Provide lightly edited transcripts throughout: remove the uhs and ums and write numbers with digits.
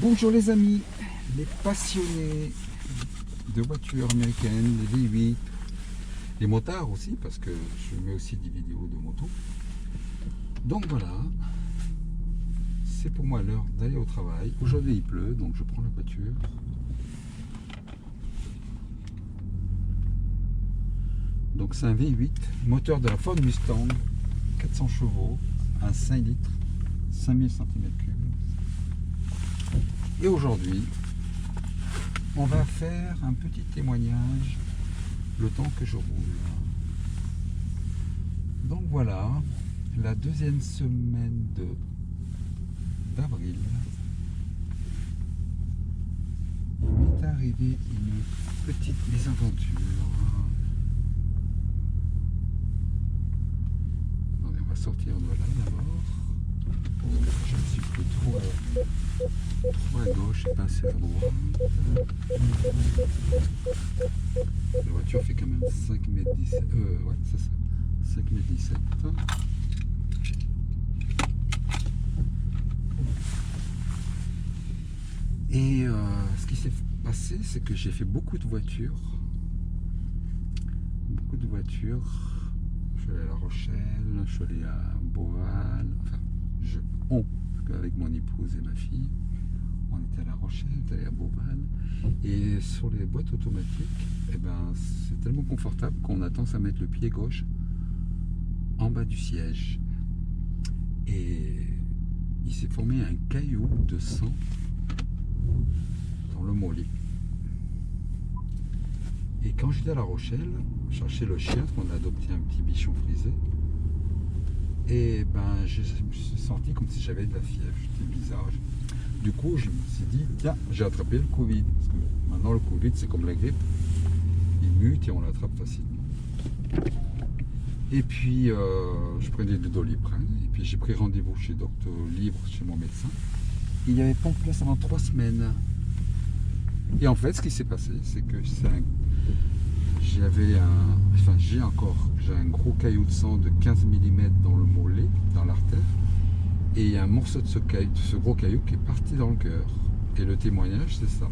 Bonjour les amis, les passionnés de voitures américaines, les V8, les motards aussi, parce que je mets aussi des vidéos de moto. Donc voilà, c'est pour moi l'heure d'aller au travail. Aujourd'hui il pleut, donc je prends la voiture. Donc c'est un V8, moteur de la Ford Mustang, 400 chevaux, un 5 litres, 5000 cm3. Et aujourd'hui, on va faire un petit témoignage le temps que je roule. Donc voilà, la deuxième semaine d'avril, il m'est arrivé une petite mésaventure. Attendez, on va sortir de là d'abord. Je me suis pris trop à gauche et pas assez à droite. La voiture fait quand même 5,17 m. Ouais, c'est ça. 5,17 m. Et ce qui s'est passé, c'est que j'ai fait beaucoup de voitures. Beaucoup de voitures. Je suis allé à La Rochelle, je suis allé à Beauval. Enfin, avec mon épouse et ma fille. On était à La Rochelle, on était allé à Beauval. Et sur les boîtes automatiques, eh ben, c'est tellement confortable qu'on a tendance à mettre le pied gauche en bas du siège. Et il s'est formé un caillou de sang dans le mollet. Et quand j'étais à La Rochelle, chercher le chien, parce qu'on a adopté un petit bichon frisé, et ben je me suis senti comme si j'avais de la fièvre, c'était bizarre. Du coup, je me suis dit, tiens, j'ai attrapé le Covid. Parce que maintenant, le Covid, c'est comme la grippe. Il mute et on l'attrape facilement. Et puis, je prenais du Doliprane. Et puis, j'ai pris rendez-vous chez Docteur Libre, chez mon médecin. Il n'y avait pas de place pendant 3 semaines. Et en fait, ce qui s'est passé, c'est que j'ai un gros caillou de sang de 15 mm dans le mollet, dans l'artère. Et il y a un morceau de ce gros caillou qui est parti dans le cœur. Et le témoignage, c'est ça.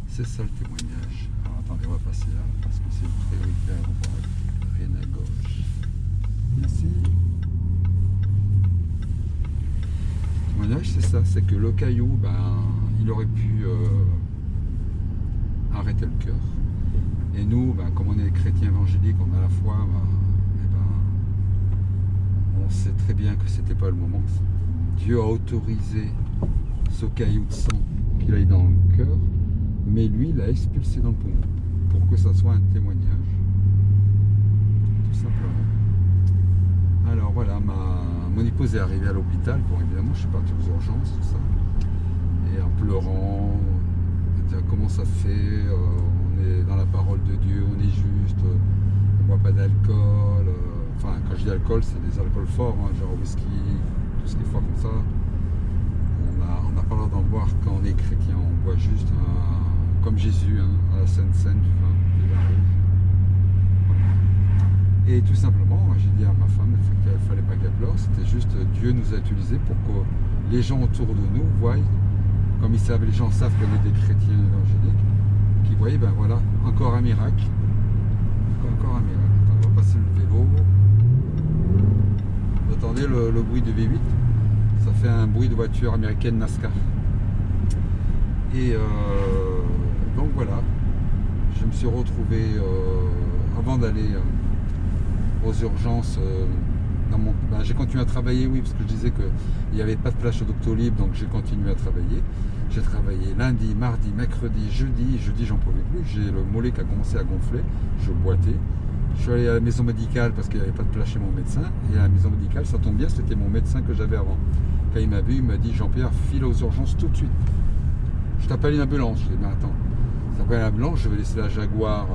C'est ça le témoignage. Alors attendez, on va passer là, parce que c'est une priorité à droite, rien à gauche. Merci. Le témoignage, c'est ça, c'est que le caillou, ben, il aurait pu arrêter le cœur. Et nous, ben, comme on est des chrétiens évangéliques, on a la foi, ben, on sait très bien que c'était pas le moment. Dieu a autorisé ce caillou de sang qu'il aille dans le cœur, mais lui, il l'a expulsé dans le poumon pour que ça soit un témoignage, tout simplement. Alors voilà, mon épouse est arrivée à l'hôpital. Bon, évidemment, je suis parti aux urgences, tout ça, et en pleurant, dire comment ça se fait, on est dans la parole de Dieu, on est juste, on boit pas d'alcool. Enfin, quand je dis alcool, c'est des alcools forts, hein, genre whisky, tout ce qui est fort comme ça. On n'a pas le droit d'en boire quand on est chrétien, on boit juste comme Jésus, hein, à la Sainte Seine, du vin rouge. Voilà. Et tout simplement, j'ai dit à ma femme qu'il ne fallait pas qu'elle pleure, c'était juste Dieu nous a utilisés pour que les gens autour de nous voient, comme les gens savent qu'on est des chrétiens évangéliques, qui voient, ben voilà, encore un miracle. Encore un miracle. Attends, on va passer le vélo. Vous entendez le bruit de V8, ça fait un bruit de voiture américaine NASCAR. Et donc voilà, je me suis retrouvé, avant d'aller aux urgences, j'ai continué à travailler, oui, parce que je disais qu'il n'y avait pas de place au Doctolib, donc j'ai continué à travailler. J'ai travaillé lundi, mardi, mercredi, jeudi j'en pouvais plus, j'ai le mollet qui a commencé à gonfler, je boitais. Je suis allé à la maison médicale parce qu'il n'y avait pas de place chez mon médecin. Et à la maison médicale, ça tombe bien, c'était mon médecin que j'avais avant. Quand il m'a vu, il m'a dit, Jean-Pierre, file aux urgences tout de suite. Je t'appelle une ambulance. Je lui ai dit, mais attends, je t'appelle une ambulance, je vais laisser la Jaguar,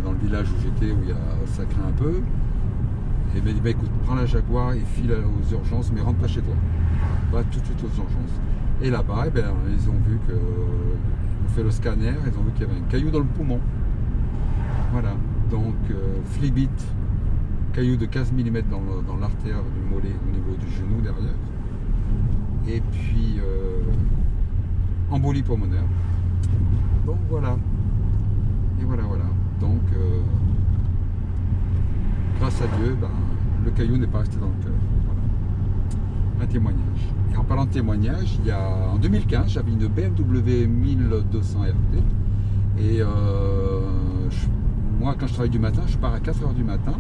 dans le village où j'étais, où ça craint un peu. Et il m'a dit, bah, écoute, prends la Jaguar et file aux urgences, mais rentre pas chez toi. Va tout de suite aux urgences. Et là-bas, ils ont vu que, ils ont fait le scanner, ils ont vu qu'il y avait un caillou dans le poumon. Voilà, donc flibit, caillou de 15 mm dans l'artère du mollet au niveau du genou derrière. et puis embolie pulmonaire. Donc voilà. Et voilà. Donc grâce à Dieu, ben, le caillou n'est pas resté dans le cœur. Voilà. Un témoignage. Et en parlant de témoignage, en 2015, j'avais une BMW 1200 RT. Et moi, quand je travaille du matin, je pars à 4h du matin.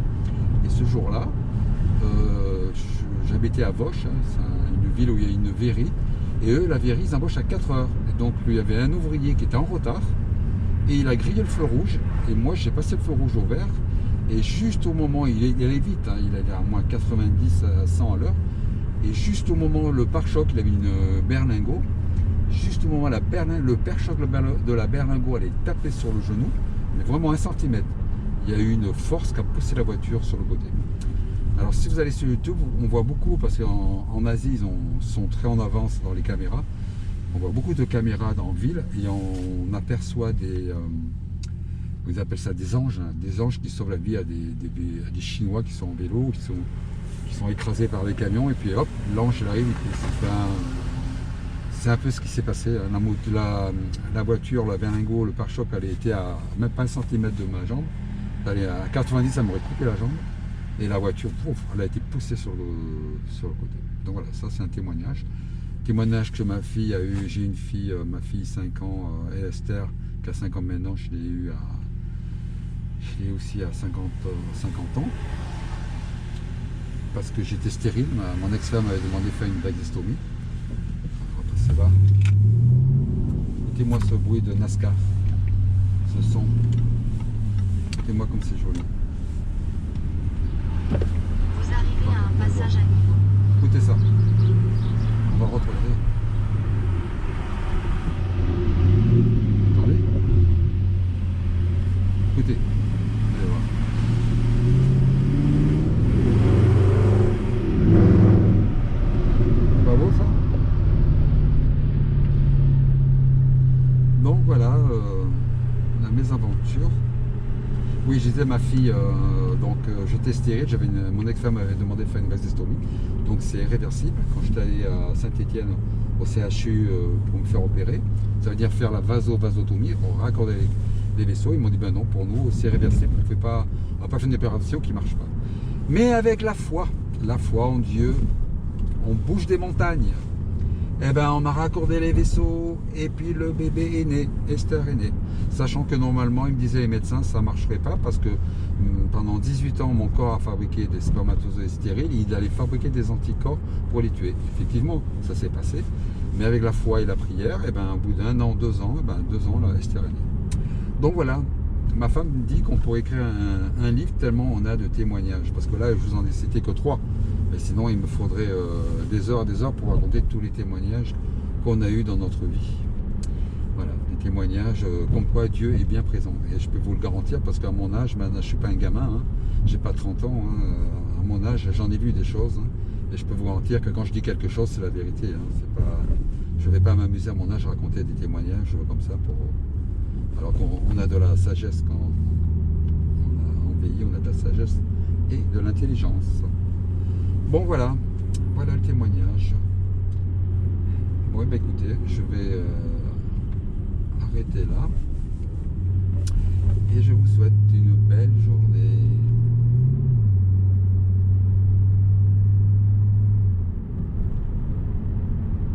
Et ce jour-là, j'habitais à Vauche, hein, c'est une ville où il y a une verrie. Et eux, la verrie, ils embauchent à 4h. Et donc, il y avait un ouvrier qui était en retard. Et il a grillé le feu rouge. Et moi, j'ai passé le feu rouge au vert. Et juste au moment, il allait vite, hein, il allait à moins 90 à 100 à l'heure. Et juste au moment, le pare-choc, il avait une berlingot. Juste au moment, le pare-choc de la berlingot allait taper sur le genou, mais vraiment 1 centimètre. Il y a eu une force qui a poussé la voiture sur le côté. Alors si vous allez sur YouTube, on voit beaucoup, parce qu'en Asie, ils sont très en avance dans les caméras. On voit beaucoup de caméras dans ville et on aperçoit ils appellent ça des anges, hein, des anges qui sauvent la vie à des Chinois qui sont en vélo, qui sont écrasés par des camions, et puis hop, l'ange il arrive, c'est un peu ce qui s'est passé. La voiture, la berlingot, le pare-choc, elle était à même pas 1 centimètre de ma jambe. Elle est à 90, ça m'aurait coupé la jambe. Et la voiture, pouf, elle a été poussée sur le côté. Donc voilà, ça c'est un témoignage. Témoignage que ma fille a eu. J'ai une fille, ma fille 5 ans, Esther, qui a 5 ans maintenant, je l'ai aussi à 50 ans. Parce que j'étais stérile, mon ex-femme m'avait demandé de faire une vasectomie. On va passer là. Écoutez-moi ce bruit de NASCAR, ce son. Écoutez-moi comme c'est joli. Vous arrivez à un passage à niveau. Écoutez ça. On va retrouver. Attendez. Écoutez. Vous allez voir. Pas beau ça? Donc voilà la mésaventure. Oui, j'étais ma fille, donc j'étais stérile, mon ex-femme m'avait demandé de faire une vasectomie, donc c'est réversible. Quand j'étais allé à Saint-Étienne au CHU pour me faire opérer, ça veut dire faire la vasotomie, raccorder les vaisseaux. Ils m'ont dit ben non, pour nous c'est réversible, on ne va pas faire une opération qui ne marche pas. Mais avec la foi en Dieu, on bouge des montagnes. Eh ben, on m'a raccordé les vaisseaux et puis le bébé est né, Esther est née. Sachant que normalement, ils me disaient les médecins, ça ne marcherait pas parce que pendant 18 ans, mon corps a fabriqué des spermatozoïdes stériles, il allait fabriquer des anticorps pour les tuer. Effectivement, ça s'est passé, mais avec la foi et la prière, eh ben, au bout d'1 an, 2 ans, eh ben, 2 ans, là, Esther est née. Donc voilà, ma femme me dit qu'on pourrait écrire un livre tellement on a de témoignages, parce que là, je vous en ai cité que 3. Mais sinon, il me faudrait des heures pour raconter tous les témoignages qu'on a eus dans notre vie. Voilà, des témoignages comme quoi Dieu est bien présent. Et je peux vous le garantir parce qu'à mon âge, maintenant, je ne suis pas un gamin, hein, j'ai pas 30 ans. Hein, à mon âge, j'en ai vu des choses. Hein, et je peux vous garantir que quand je dis quelque chose, c'est la vérité. Hein, je ne vais pas m'amuser à mon âge à raconter des témoignages comme ça. Alors qu'on a de la sagesse quand on vieillit, on a de la sagesse et de l'intelligence. Bon voilà le témoignage. Bon ben écoutez, je vais arrêter là. Et je vous souhaite une belle journée.